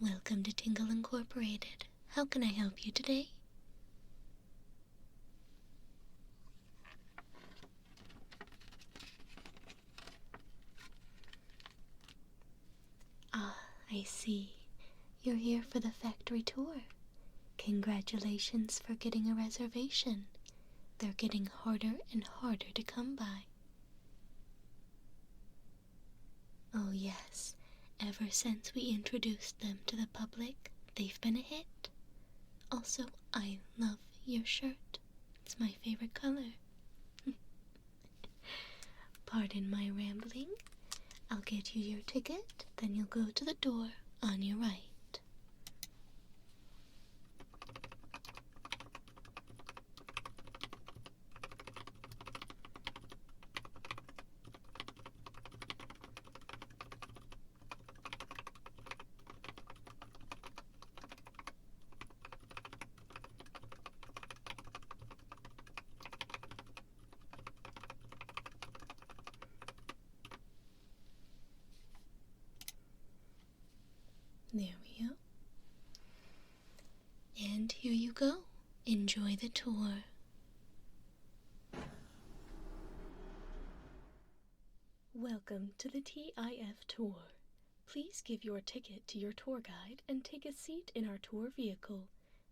Welcome to Tingle Incorporated. How can I help you today? Ah, I see. You're here for the factory tour. Congratulations for getting a reservation. They're getting harder and harder to come by. Oh yes, ever since we introduced them to the public, they've been a hit. Also, I love your shirt. It's my favorite color. Pardon my rambling. I'll get you your ticket, then you'll go to the door on your right. There we go. And here you go. Enjoy the tour. Welcome to the TIF tour. Please give your ticket to your tour guide and take a seat in our tour vehicle.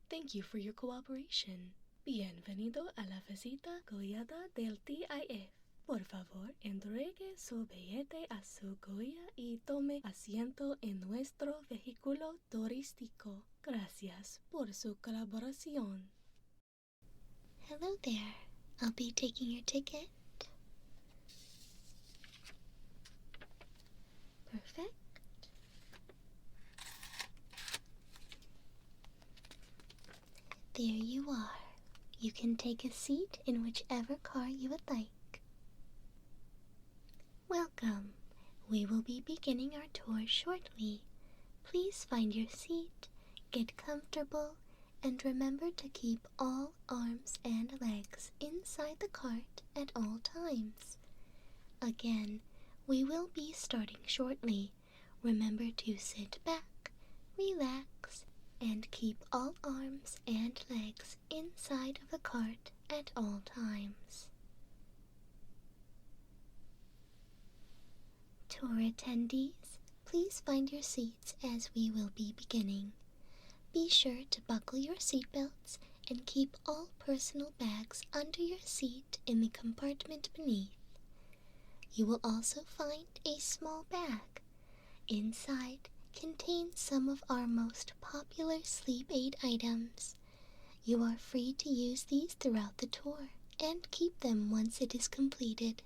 Thank you for your cooperation. Bienvenido a la visita guiada del TIF. Por favor, entregue su billete a su guía y tome asiento en nuestro vehículo turístico. Gracias por su colaboración. Hello there. I'll be taking your ticket. Perfect. There you are. You can take a seat in whichever car you would like. Welcome. We will be beginning our tour shortly. Please find your seat, get comfortable, and remember to keep all arms and legs inside the cart at all times. Again, we will be starting shortly. Remember to sit back, relax, and keep all arms and legs inside of the cart at all times. Tour attendees, please find your seats as we will be beginning. Be sure to buckle your seatbelts and keep all personal bags under your seat in the compartment beneath. You will also find a small bag. Inside contains some of our most popular sleep aid items. You are free to use these throughout the tour and keep them once it is completed.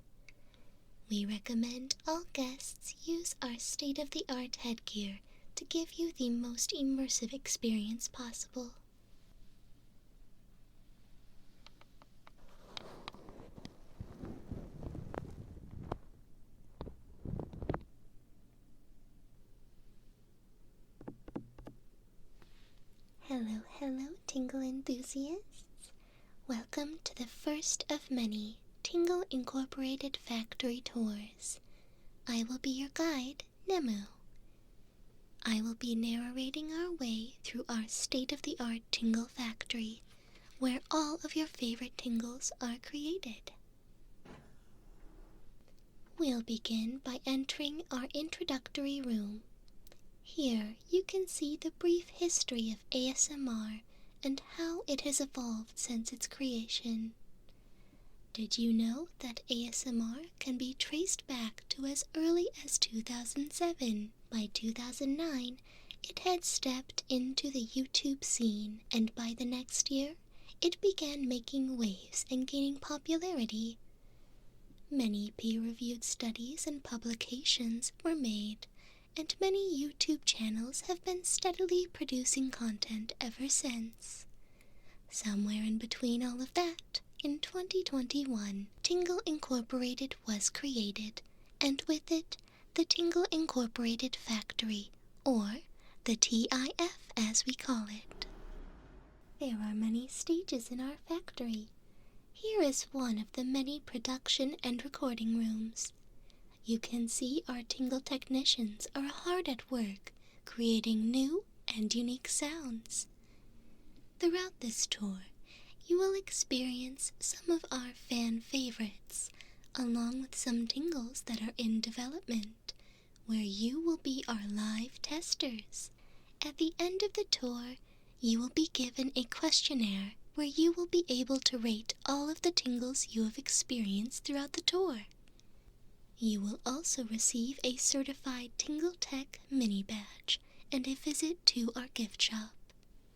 We recommend all guests use our state-of-the-art headgear to give you the most immersive experience possible. Hello, hello, Tingle enthusiasts. Welcome to the first of many Tingle Incorporated factory tours. I will be your guide, Nemu. I will be narrating our way through our state-of-the-art Tingle factory, where all of your favorite tingles are created. We'll begin by entering our introductory room. Here you can see the brief history of ASMR and how it has evolved since its creation. Did you know that ASMR can be traced back to as early as 2007? By 2009, it had stepped into the YouTube scene, and by the next year, it began making waves and gaining popularity. Many peer-reviewed studies and publications were made, and many YouTube channels have been steadily producing content ever since. Somewhere in between all of that, in 2021, Tingle Incorporated was created, and with it, the Tingle Incorporated Factory, or the TIF as we call it. There are many stages in our factory. Here is one of the many production and recording rooms. You can see our Tingle technicians are hard at work, creating new, and unique sounds. Throughout this tour, you will experience some of our fan favorites, along with some tingles that are in development, where you will be our live testers. At the end of the tour, you will be given a questionnaire where you will be able to rate all of the tingles you have experienced throughout the tour. You will also receive a certified Tingle Tech mini badge and a visit to our gift shop.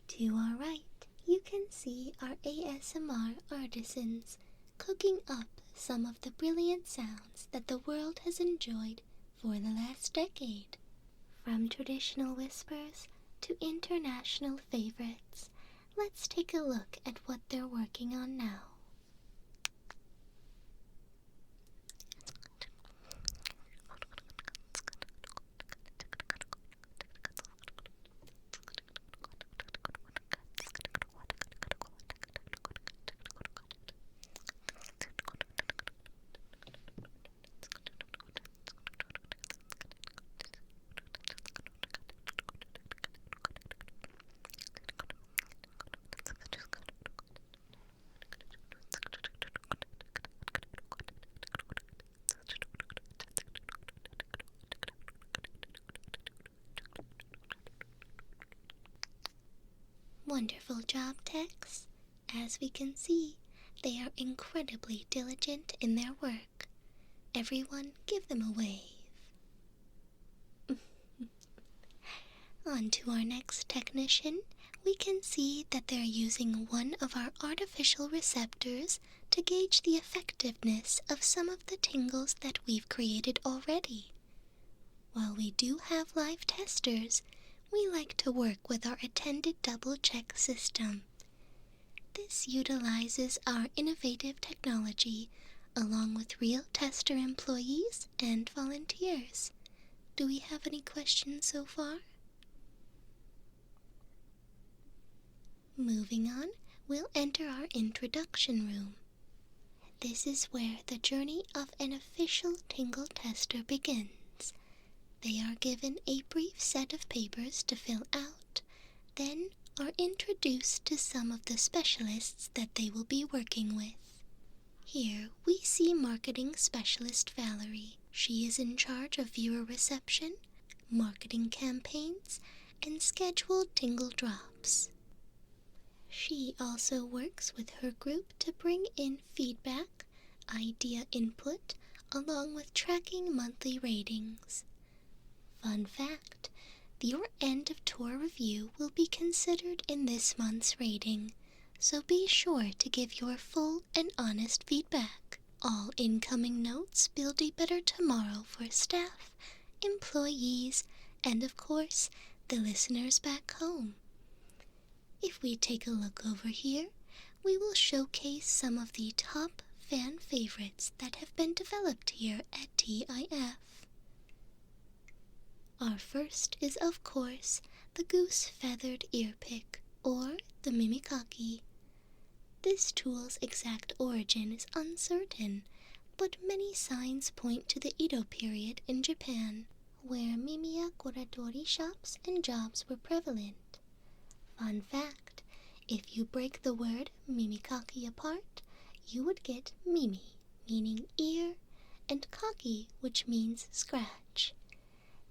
To our right, you can see our ASMR artisans cooking up some of the brilliant sounds that the world has enjoyed for the last decade. From traditional whispers to international favorites, let's take a look at what they're working on now. Wonderful job, Tex. As we can see, they are incredibly diligent in their work. Everyone give them a wave. On to our next technician. We can see that they're using one of our artificial receptors to gauge the effectiveness of some of the tingles that we've created already. While we do have live testers, we like to work with our attended double-check system. This utilizes our innovative technology along with real tester employees and volunteers. Do we have any questions so far? Moving on, we'll enter our introduction room. This is where the journey of an official Tingle tester begins. They are given a brief set of papers to fill out, then are introduced to some of the specialists that they will be working with. Here we see Marketing Specialist Valerie. She is in charge of viewer reception, marketing campaigns, and scheduled Tingle drops. She also works with her group to bring in feedback, idea input, along with tracking monthly ratings. Fun fact, your end of tour review will be considered in this month's rating, so be sure to give your full and honest feedback. All incoming notes build a better tomorrow for staff, employees, and of course, the listeners back home. If we take a look over here, we will showcase some of the top fan favorites that have been developed here at TIF. Our first is, of course, the goose feathered ear pick, or the mimikaki. This tool's exact origin is uncertain, but many signs point to the Edo period in Japan, where mimiya koradori shops and jobs were prevalent. Fun fact, if you break the word mimikaki apart, you would get mimi, meaning ear, and kaki, which means scratch.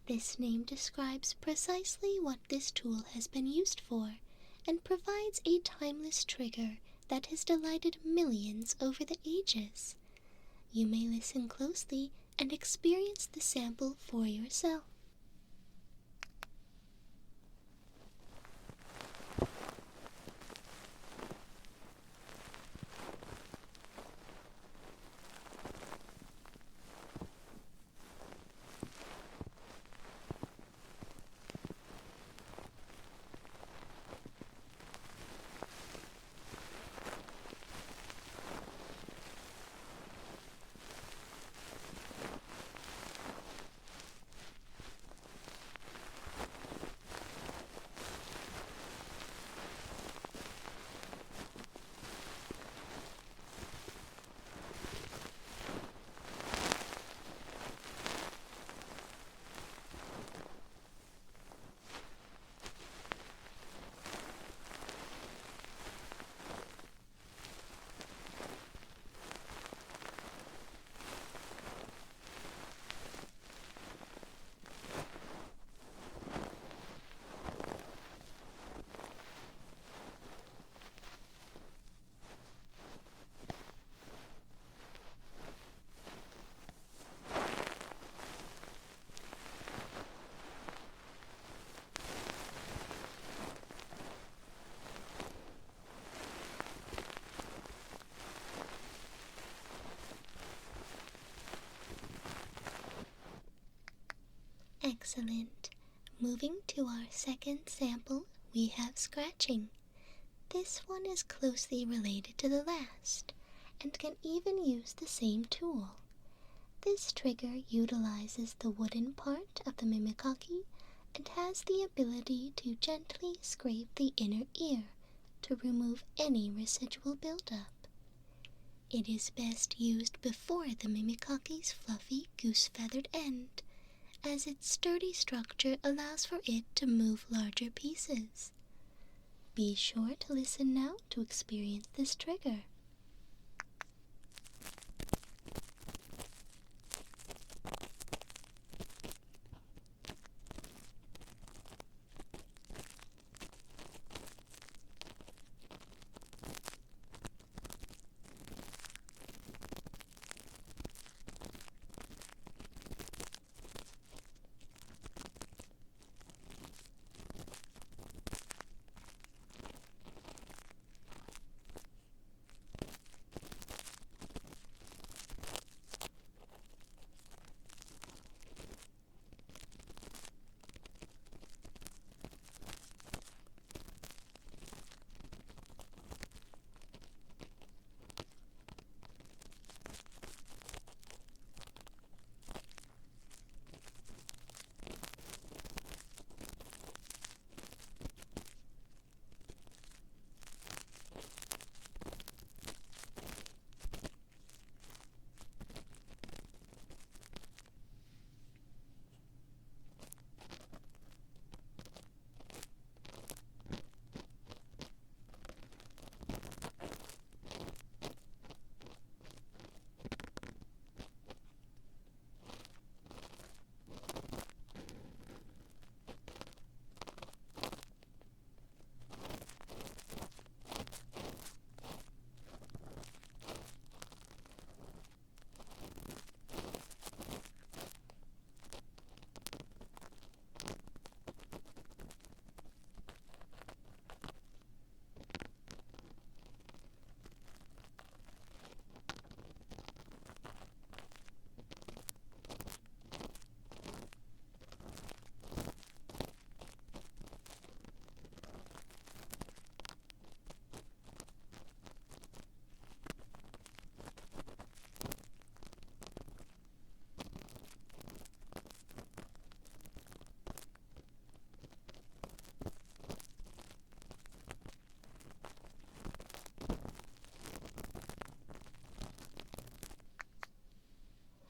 This name describes precisely what this tool has been used for, and provides a timeless trigger that has delighted millions over the ages. You may listen closely and experience the sample for yourself. Excellent. Moving to our second sample, we have scratching. This one is closely related to the last, and can even use the same tool. This trigger utilizes the wooden part of the mimikake and has the ability to gently scrape the inner ear to remove any residual buildup. It is best used before the mimikake's fluffy goose-feathered end, as its sturdy structure allows for it to move larger pieces. Be sure to listen now to experience this trigger.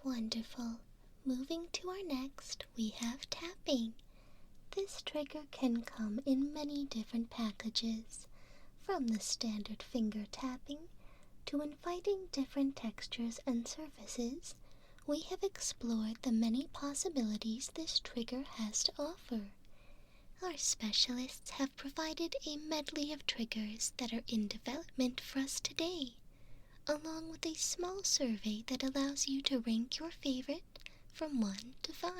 Wonderful. Moving to our next, we have tapping. This trigger can come in many different packages, from the standard finger tapping to inviting different textures and surfaces. We have explored the many possibilities this trigger has to offer. Our specialists have provided a medley of triggers that are in development for us today, along with a small survey that allows you to rank your favorite from 1 to 5.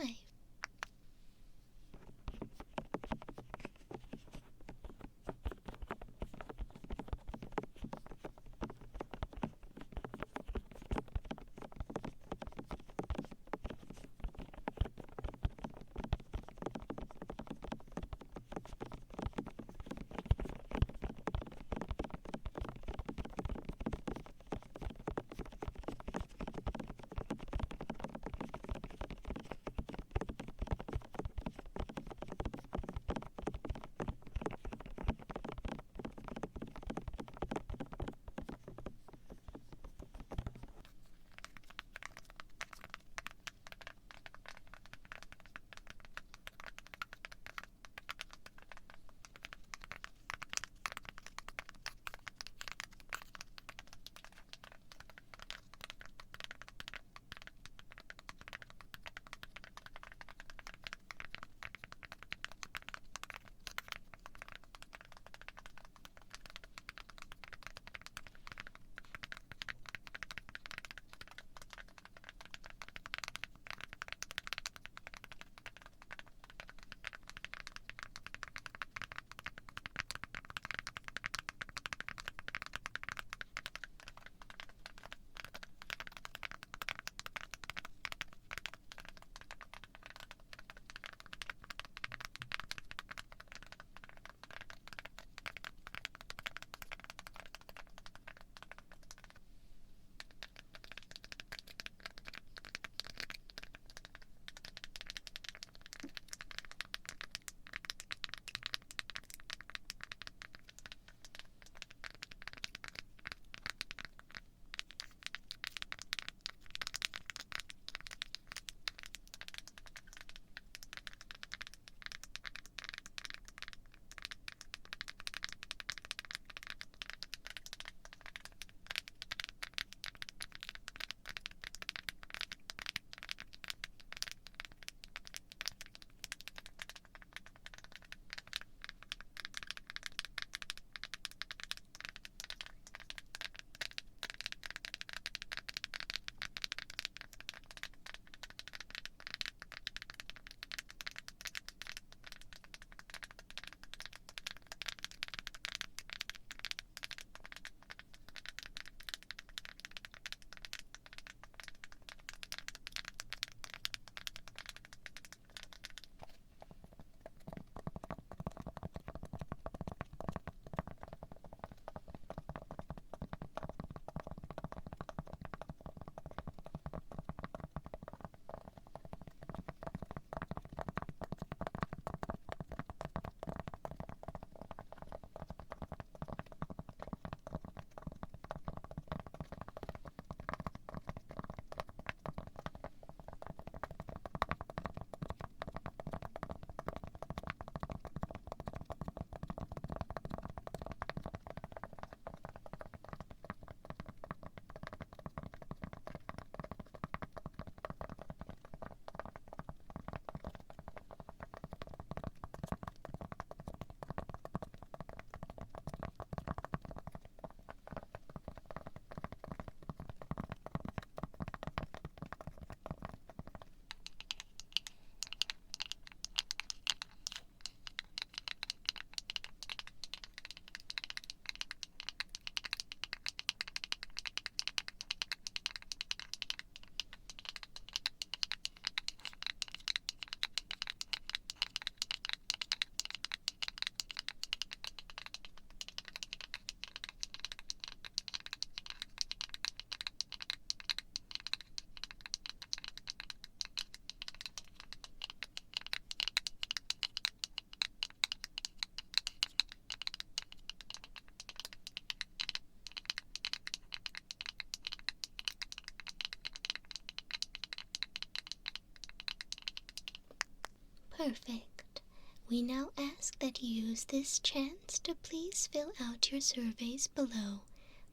Perfect. We now ask that you use this chance to please fill out your surveys below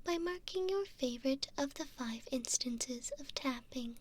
by marking your favorite of the 5 instances of tapping.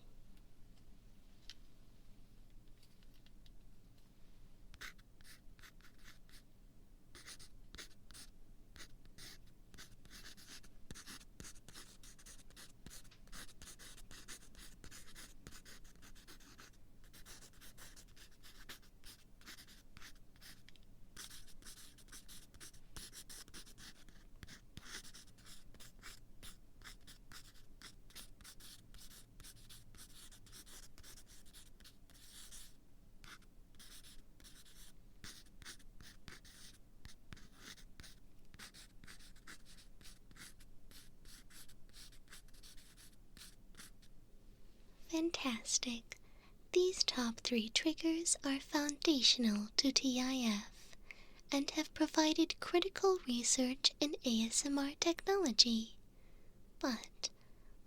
Fantastic. These top 3 triggers are foundational to TIF and have provided critical research in ASMR technology. But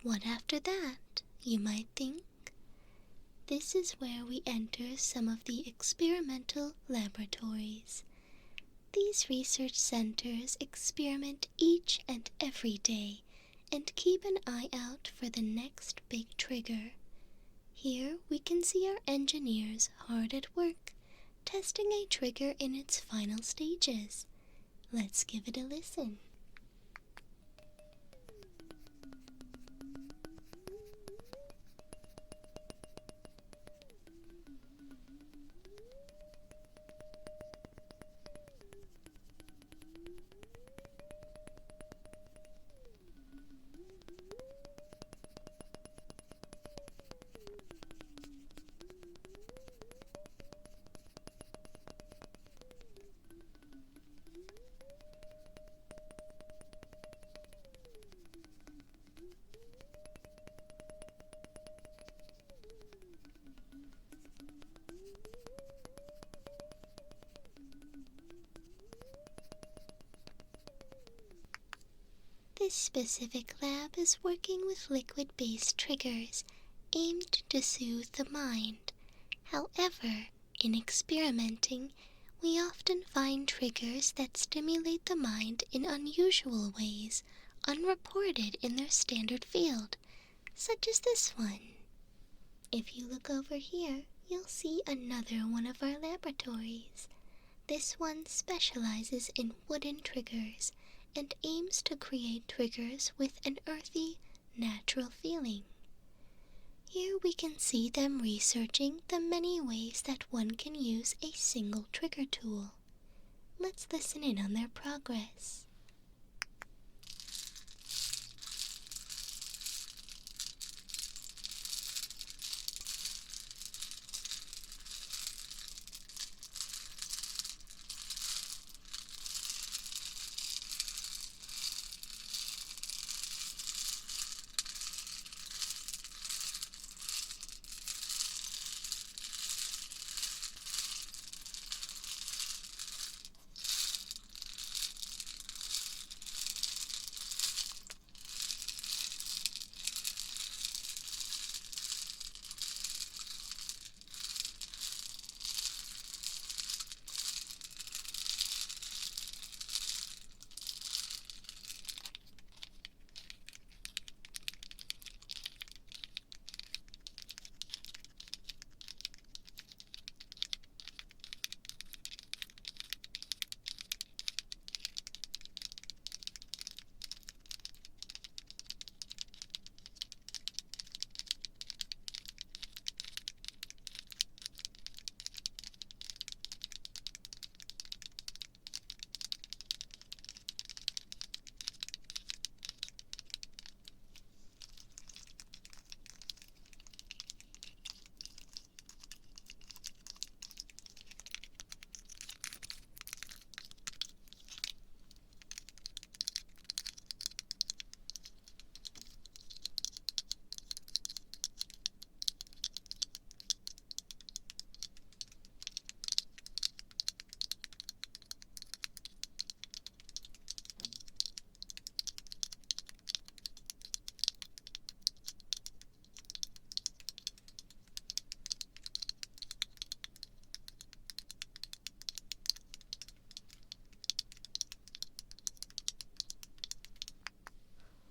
what after that, you might think? This is where we enter some of the experimental laboratories. These research centers experiment each and every day and keep an eye out for the next big trigger. Here we can see our engineers hard at work, testing a trigger in its final stages. Let's give it a listen. This specific lab is working with liquid-based triggers aimed to soothe the mind. However, in experimenting, we often find triggers that stimulate the mind in unusual ways, unreported in their standard field, such as this one. If you look over here, you'll see another one of our laboratories. This one specializes in wooden triggers and aims to create triggers with an earthy, natural feeling. Here we can see them researching the many ways that one can use a single trigger tool. Let's listen in on their progress.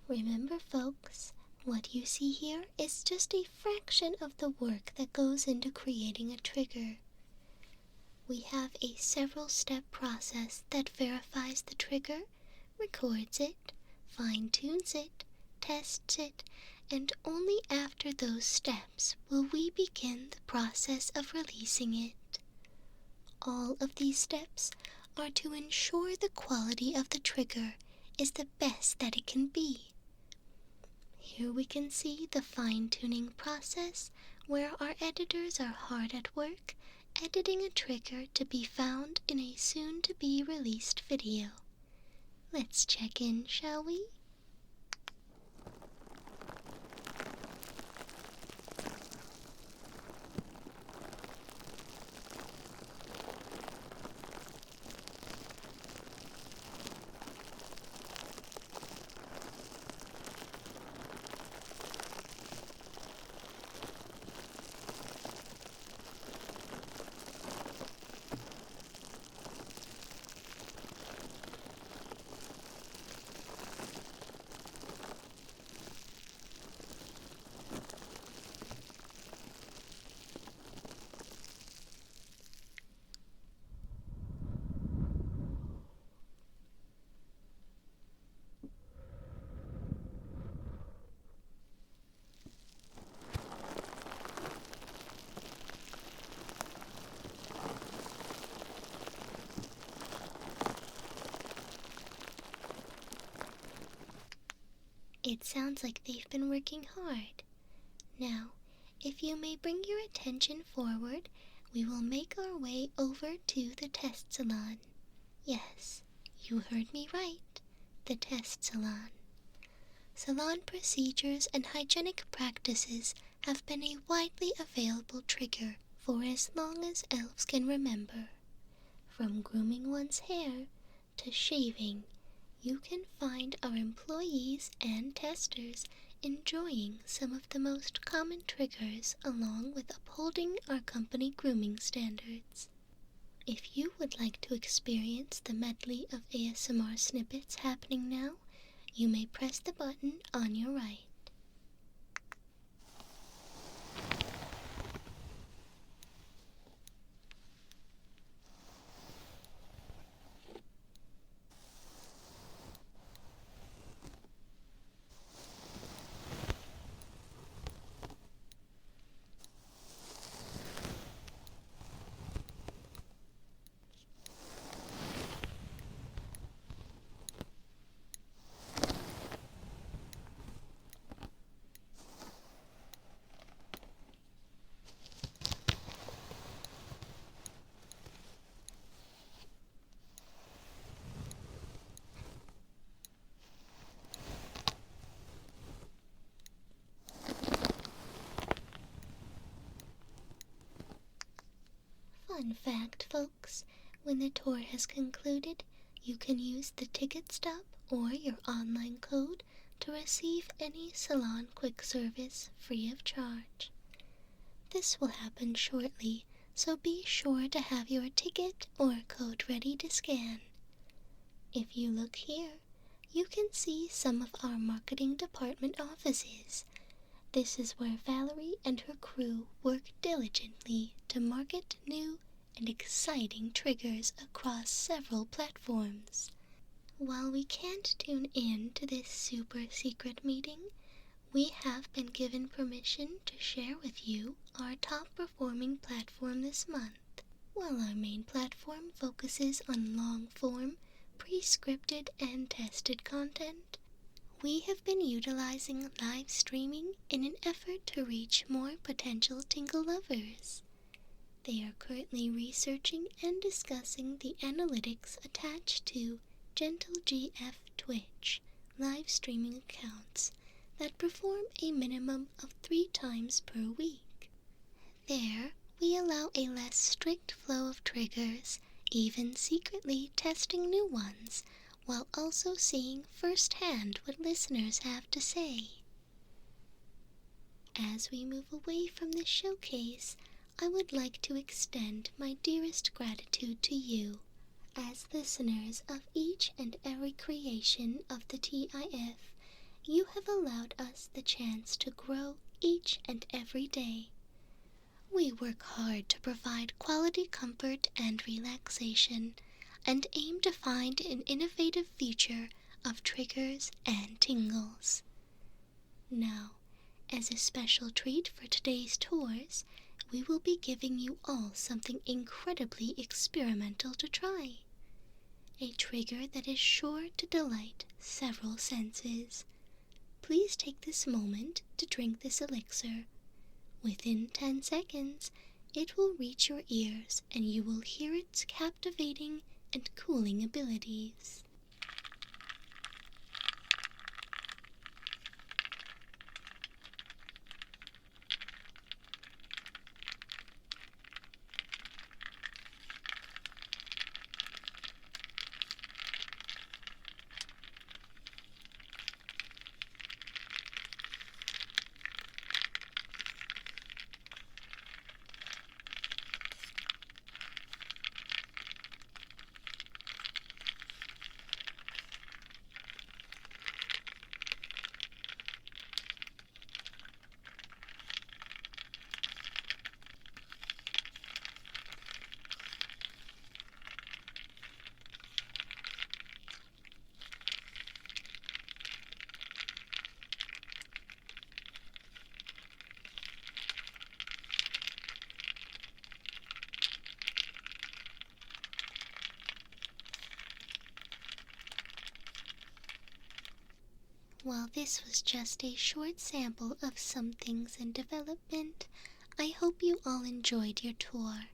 Remember, folks, what you see here is just a fraction of the work that goes into creating a trigger. We have a several-step process that verifies the trigger, records it, fine-tunes it, tests it, and only after those steps will we begin the process of releasing it. All of these steps are to ensure the quality of the trigger is the best that it can be. Here we can see the fine-tuning process where our editors are hard at work editing a trigger to be found in a soon-to-be-released video. Let's check in, shall we? It sounds like they've been working hard. Now, if you may bring your attention forward, we will make our way over to the test salon. Yes, you heard me right, the test salon. Salon procedures and hygienic practices have been a widely available trigger for as long as elves can remember. From grooming one's hair to shaving, you can find our employees and testers enjoying some of the most common triggers along with upholding our company grooming standards. If you would like to experience the medley of ASMR snippets happening now, you may press the button on your right. Fun fact, folks, when the tour has concluded, you can use the ticket stub or your online code to receive any salon quick service free of charge. This will happen shortly, so be sure to have your ticket or code ready to scan. If you look here, you can see some of our marketing department offices. This is where Valerie and her crew work diligently to market new and exciting triggers across several platforms. While we can't tune in to this super secret meeting, we have been given permission to share with you our top performing platform this month. While our main platform focuses on long-form, pre-scripted and tested content, we have been utilizing live streaming in an effort to reach more potential Tingle lovers. They are currently researching and discussing the analytics attached to Gentle GF Twitch live streaming accounts that perform a minimum of 3 times per week. There, we allow a less strict flow of triggers, even secretly testing new ones, while also seeing firsthand what listeners have to say. As we move away from this showcase, I would like to extend my dearest gratitude to you, as listeners of each and every creation of the TIF. you have allowed us the chance to grow each and every day. We work hard to provide quality comfort and relaxation, and aim to find an innovative future of triggers and tingles. Now, as a special treat for today's tours, we will be giving you all something incredibly experimental to try. A trigger that is sure to delight several senses. Please take this moment to drink this elixir. Within 10 seconds, it will reach your ears and you will hear its captivating and cooling abilities. While this was just a short sample of some things in development, I hope you all enjoyed your tour,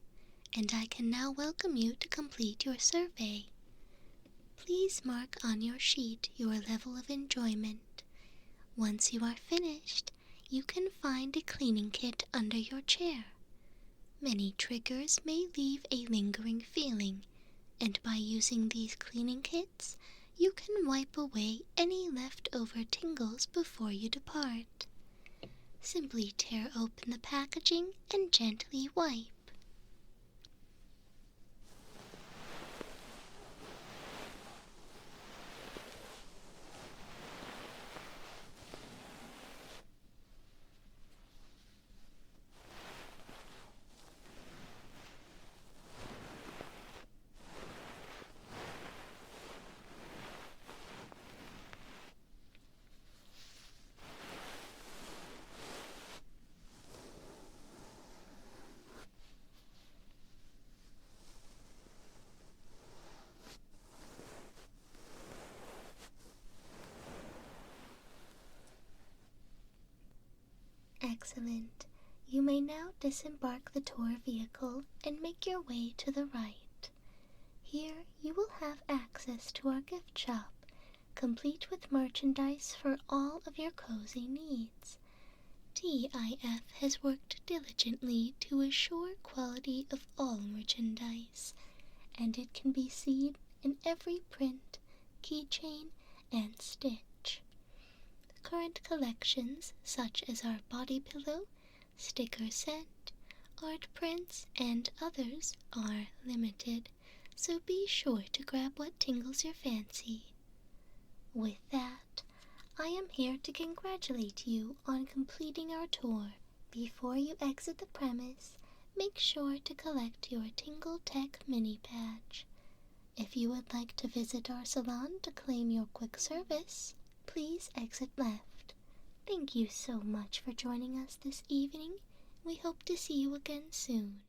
and I can now welcome you to complete your survey. Please mark on your sheet your level of enjoyment. Once you are finished, you can find a cleaning kit under your chair. Many triggers may leave a lingering feeling, and by using these cleaning kits, you can wipe away any leftover tingles before you depart. Simply tear open the packaging and gently wipe. Excellent. You may now disembark the tour vehicle and make your way to the right. Here you will have access to our gift shop, complete with merchandise for all of your cozy needs. TIF has worked diligently to assure quality of all merchandise, and it can be seen in every print, keychain, and stitch. Current collections such as our body pillow, sticker set, art prints, and others are limited, so be sure to grab what tingles your fancy. With that, I am here to congratulate you on completing our tour. Before you exit the premise, make sure to collect your Tingle Tech mini badge. If you would like to visit our salon to claim your quick service, please exit left. Thank you so much for joining us this evening. We hope to see you again soon.